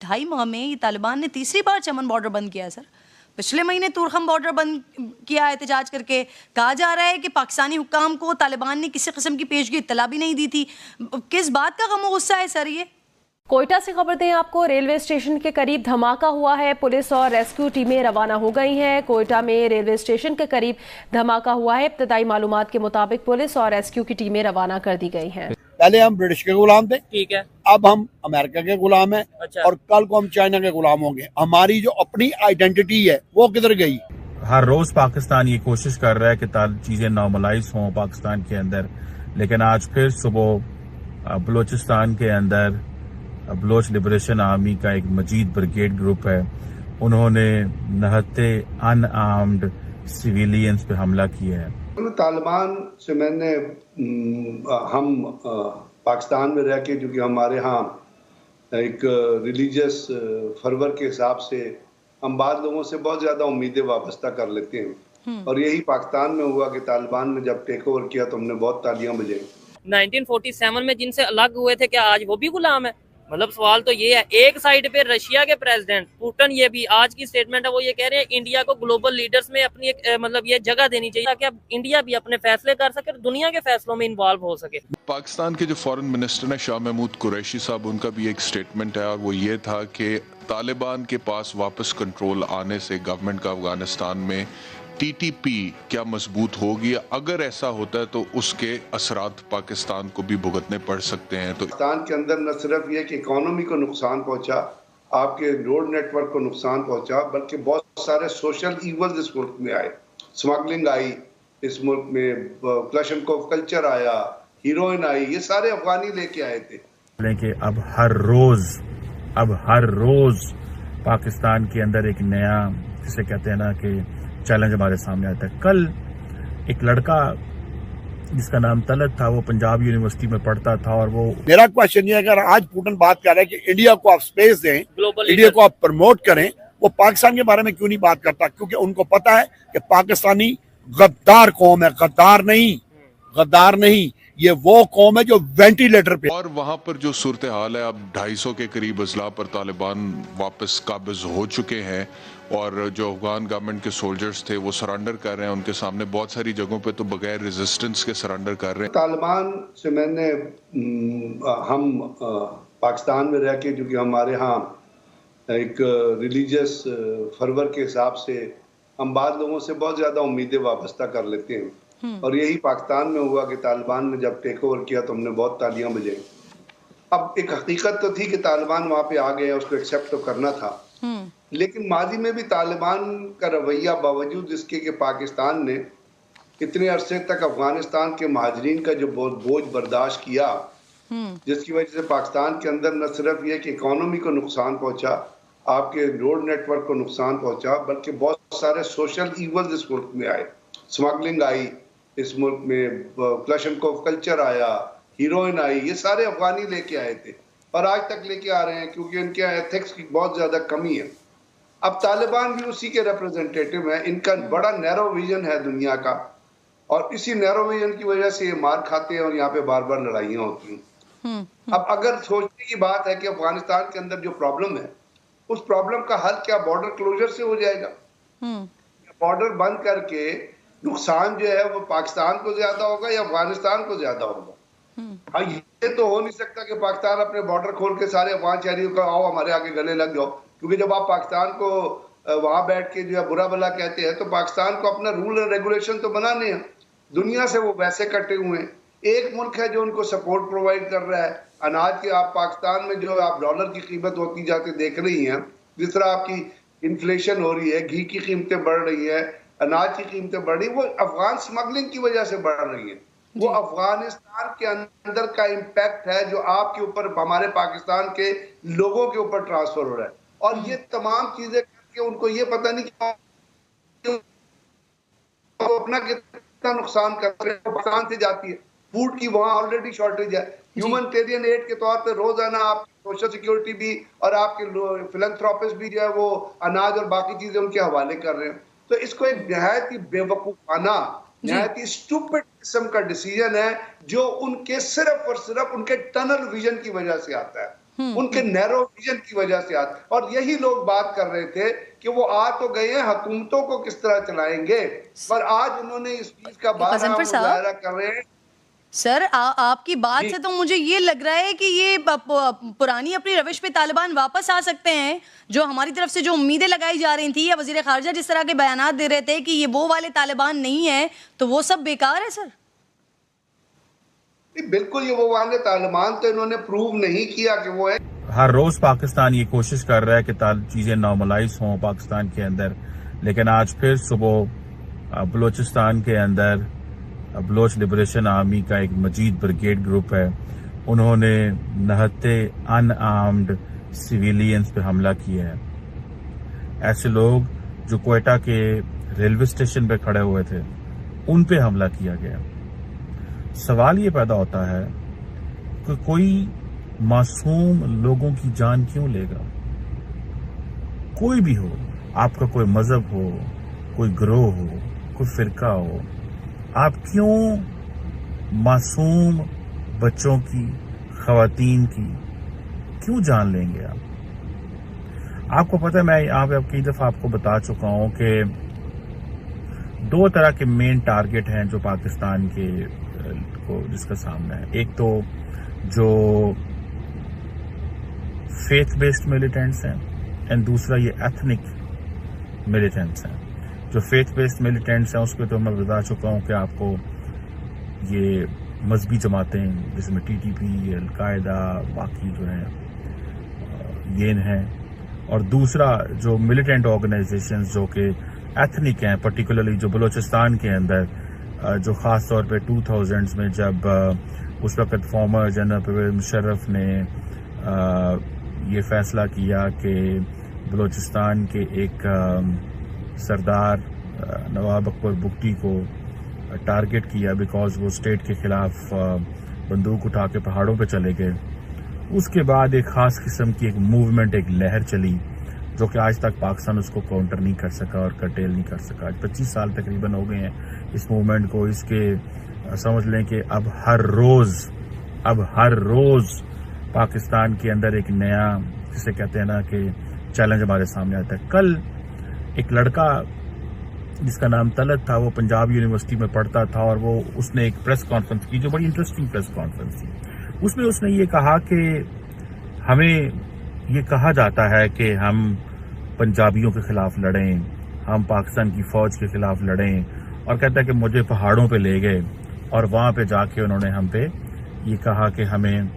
2.5 माह में ये तालिबान ने तीसरी बार चमन बॉर्डर बंद किया है सर। पिछले महीने तुरखम बॉर्डर बंद किया एहतजाज करके। कहा जा रहा है कि पाकिस्तानी हुक्काम को तालिबान ने किसी किस्म की पेशगी इत्तला भी नहीं दी थी। किस बात का गम गुस्सा है सर ये? कोयटा से खबर दें आपको, रेलवे स्टेशन के करीब धमाका हुआ है। पुलिस और रेस्क्यू टीमें रवाना हो गई हैं। कोयटा में रेलवे स्टेशन के करीब धमाका हुआ है। इब्तदाई मालूमात के मुताबिक पुलिस और रेस्क्यू की टीमें रवाना कर दी गई हैं। पहले हम ब्रिटिश के गुलाम थे, ठीक है, अब हम अमेरिका के गुलाम हैं। अच्छा। और कल को हम चाइना के गुलाम होंगे। हमारी जो अपनी आइडेंटिटी है वो किधर गई? हर रोज पाकिस्तान ये कोशिश कर रहा है कि चीजें नॉर्मलाइज हों पाकिस्तान के अंदर, लेकिन आज फिर सुबह बलोचिस्तान के अंदर बलोच लिबरेशन आर्मी का एक मजीद ब्रिगेड ग्रुप है, उन्होंने नहते अनआर्म्ड सिविलियंस पे हमला किया है। तालिबान से मैंने हम पाकिस्तान में रह के, क्योंकि हमारे यहाँ एक रिलीजियस फर्वर के हिसाब से हम बाद लोगों से बहुत ज़्यादा उम्मीदें वाबस्ता कर लेते हैं, और यही पाकिस्तान में हुआ कि तालिबान ने जब टेक ओवर किया तो हमने बहुत तालियां बजाई। 1947 में जिनसे अलग हुए थे, क्या आज वो भी गुलाम है? मतलब सवाल तो ये है। एक साइड पे रशिया के प्रेसिडेंट पुतिन, ये भी आज की स्टेटमेंट है, वो ये कह रहे हैं इंडिया को ग्लोबल लीडर्स में अपनी एक मतलब ये जगह देनी चाहिए ताकि अब इंडिया भी अपने फैसले कर सके, दुनिया के फैसलों में इन्वॉल्व हो सके। पाकिस्तान के जो फॉरेन मिनिस्टर हैं शाह महमूद कुरैशी साहब, उनका भी एक स्टेटमेंट है और वो ये था कि तालिबान के पास वापस कंट्रोल आने से गवर्नमेंट का अफगानिस्तान में टीटीपी क्या मजबूत होगी। अगर ऐसा होता है तो उसके असरात पाकिस्तान को भी भुगतने पड़ सकते हैं। तो पाकिस्तान के अंदर न सिर्फ ये कि इकोनॉमी को नुकसान पहुंचा, आपके रोड नेटवर्क को नुकसान पहुंचा, बल्कि बहुत सारे सोशल इवल्स इस मुल्क में आए। स्मगलिंग आई इस मुल्क में, क्लशनकोफ कल्चर आया, हीरोइन आई, ये सारे अफगानी लेके आए थे। लेकिन अब हर रोज पाकिस्तान के अंदर एक नया, जिसे कहते हैं ना कि चैलेंज हमारे सामने आता है। कल एक लड़का जिसका नाम तलत था, वो पंजाब यूनिवर्सिटी में पढ़ता था, और वो मेरा क्वेश्चन ये है, अगर आज पुतिन बात कर रहा है कि इंडिया को आप स्पेस दें, इंडिया को आप प्रमोट करें, वो पाकिस्तान के बारे में क्यों नहीं बात करता? क्योंकि उनको पता है कि पाकिस्तानी गद्दार कौम है। गद्दार नहीं, ये वो कौम है जो वेंटिलेटर पे। और वहां पर जो सूरत हाल है, अब 250 के करीब अजला पर तालिबान वापस काबिज हो चुके हैं, और जो अफगान गवर्नमेंट के सोल्जर्स थे वो सरेंडर कर रहे हैं। उनके सामने बहुत सारी जगहों पे तो बगैर रेजिस्टेंस के सरेंडर कर रहे हैं। तालिबान से मैंने हम पाकिस्तान में रह के, क्योंकि हमारे यहाँ एक रिलीजियस फर्वर के हिसाब से हम बाद लोगों से बहुत ज़्यादा उम्मीदें वाबस्ता कर लेते हैं, और यही पाकिस्तान में हुआ कि तालिबान ने जब टेक ओवर किया तो हमने बहुत तालियां बजाई। अब एक हकीकत तो थी कि तालिबान वहां पे आ गए, उसको एक्सेप्ट तो करना था, लेकिन माजी में भी तालिबान का रवैया, बावजूद इसके कि पाकिस्तान ने इतने अरसे तक अफगानिस्तान के महाजरीन का जो बोझ बर्दाश्त किया, जिसकी वजह से पाकिस्तान के अंदर न सिर्फ ये कि इकोनॉमी को नुकसान पहुंचा, आपके रोड नेटवर्क को नुकसान पहुंचा, बल्कि बहुत सारे सोशल इवल्स इस मुल्क में आए। स्मगलिंग आई इस मुल्क में, क्लशनकोफ कल्चर आया, हीरोइन आई, ये सारे अफगानी लेके आए थे और आज तक लेके आ रहे हैं, क्योंकि इनके एथिक्स की बहुत ज्यादा कमी है। अब तालिबान भी उसी के रिप्रेजेंटेटिव हैं। इनका बड़ा नैरो विजन है दुनिया का, और इसी नैरो विजन की वजह से ये मार खाते हैं और यहाँ पे बार बार लड़ाइयाँ होती हैं। अब अगर सोचने की बात है कि अफगानिस्तान के अंदर जो प्रॉब्लम है, उस प्रॉब्लम का हल क्या बॉर्डर क्लोजर से हो जाएगा? बॉर्डर बंद करके नुकसान जो है वो पाकिस्तान को ज्यादा होगा या अफगानिस्तान को ज्यादा होगा? हाँ, ये तो हो नहीं सकता कि पाकिस्तान अपने बॉर्डर खोल के सारे अफगान शहरियों को आओ हमारे आगे गले लग जाओ, क्योंकि जब आप पाकिस्तान को वहां बैठ के जो है बुरा भला कहते हैं, तो पाकिस्तान को अपना रूल एंड रेगुलेशन तो बनाने हैं। दुनिया से वो वैसे कटे हुए हैं। एक मुल्क है जो उनको सपोर्ट प्रोवाइड कर रहा है। अनाज के आप पाकिस्तान में जो आप डॉलर की कीमत होती जाती देख रही हैं, जिस तरह आपकी इन्फ्लेशन हो रही है, घी की कीमतें बढ़ रही है, अनाज की कीमतें बढ़ रही, वो अफगान स्मगलिंग की वजह से बढ़ रही है। वो अफगानिस्तान के अंदर का इम्पैक्ट है जो आपके ऊपर, हमारे पाकिस्तान के लोगों के ऊपर ट्रांसफर हो रहा है। और ये तमाम चीजें करके उनको ये पता नहीं कि वो अपना कितना नुकसान कर रहे हैं। पाकिस्तान से जाती है फूड की, वहां ऑलरेडी शॉर्टेज है। ह्यूमैनिटेरियन एड के तौर पे रोजाना आप सोशल सिक्योरिटी भी और आपके फिलैंथ्रोपिस्ट भी जो है वो अनाज और बाकी चीजें उनके हवाले कर रहे हैं। तो इसको एक नहायत ही बेवकूफाना, नहायत ही स्टूपिड किस्म का डिसीजन है, जो उनके सिर्फ और सिर्फ उनके टनल विजन की वजह से आता है। उनके नैरो विजन की वजह से और यही लोग बात कर रहे थे कि वो आ तो गए हैं, हुकूमतों को किस तरह चलाएंगे, पर आज उन्होंने इस चीज का बार-बार मुजाहरा कर रहे हैं। सर आपकी बात से तो मुझे ये लग रहा है कि ये पुरानी अपनी रविश पे तालिबान वापस आ सकते हैं। जो हमारी तरफ से जो उम्मीदें लगाई जा रही थी या वजीर खारजा जिस तरह के बयानात दे रहे थे कि ये वो वाले तालिबान नहीं है, तो वो सब बेकार है सर। बिल्कुल, ये वो वाले तालिबान तो इन्होंने प्रूव नहीं किया कि वो है। हर रोज पाकिस्तान ये कोशिश कर रहा है कि चीजें नॉर्मलाइज हों पाकिस्तान के अंदर, लेकिन आज फिर सुबह बलूचिस्तान के अंदर बलोच लिबरेशन आर्मी का एक मजीद ब्रिगेड ग्रुप है, उन्होंने नहते अनआर्म्ड सिविलियंस पे हमला किया है। ऐसे लोग जो क्वेटा के रेलवे स्टेशन पे खड़े हुए थे उन पे हमला किया गया। सवाल ये पैदा होता है कि कोई मासूम लोगों की जान क्यों लेगा? कोई भी हो, आपका कोई मजहब हो, कोई ग्रोह हो, कोई फिरका हो, आप क्यों मासूम बच्चों की, खवातीन की क्यों जान लेंगे? आपको पता है, मैं यहाँ पे कई दफा आपको बता चुका हूं कि दो तरह के मेन टारगेट हैं जो पाकिस्तान के को जिसका सामना है। एक तो जो फेथ बेस्ड मिलिटेंट्स हैं एंड दूसरा ये एथनिक मिलिटेंट्स हैं। जो फेथ बेस्ड मिलिटेंट्स हैं उस पर तो मैं बता चुका हूं कि आपको ये मजहबी जमातें जिसमें टीटीपी, अलकायदा, बाकी जो हैं ये हैं, और दूसरा जो मिलिटेंट ऑर्गेनाइजेशंस जो कि एथनिक हैं, पर्टिकुलरली जो बलूचिस्तान के अंदर जो ख़ास तौर पे 2000s में जब उस वक़्त फॉर्मर जनरल परवेज़ मुशर्रफ ने ये फ़ैसला किया कि बलूचिस्तान के एक सरदार नवाब अकबर बुगटी को टारगेट किया बिकॉज वो स्टेट के ख़िलाफ़ बंदूक उठा के पहाड़ों पे चले गए। उसके बाद एक ख़ास किस्म की एक मूवमेंट, एक लहर चली जो कि आज तक पाकिस्तान उसको काउंटर नहीं कर सका और कर्टेल नहीं कर सका। आज 25 साल तकरीबन हो गए हैं इस मूवमेंट को। इसके समझ लें कि अब हर रोज पाकिस्तान के अंदर एक नया, जिसे कहते हैं ना कि चैलेंज हमारे सामने आता है। कल एक लड़का जिसका नाम तलत था, वो पंजाब यूनिवर्सिटी में पढ़ता था और वो उसने एक प्रेस कॉन्फ्रेंस की जो बड़ी इंटरेस्टिंग प्रेस कॉन्फ्रेंस थी। उसमें उसने ये कहा कि हमें ये कहा जाता है कि हम पंजाबियों के खिलाफ लड़ें, हम पाकिस्तान की फौज के खिलाफ लड़ें, और कहता है कि मुझे पहाड़ों पे ले गए और वहां पे जाके उन्होंने हम पे ये कहा कि हमें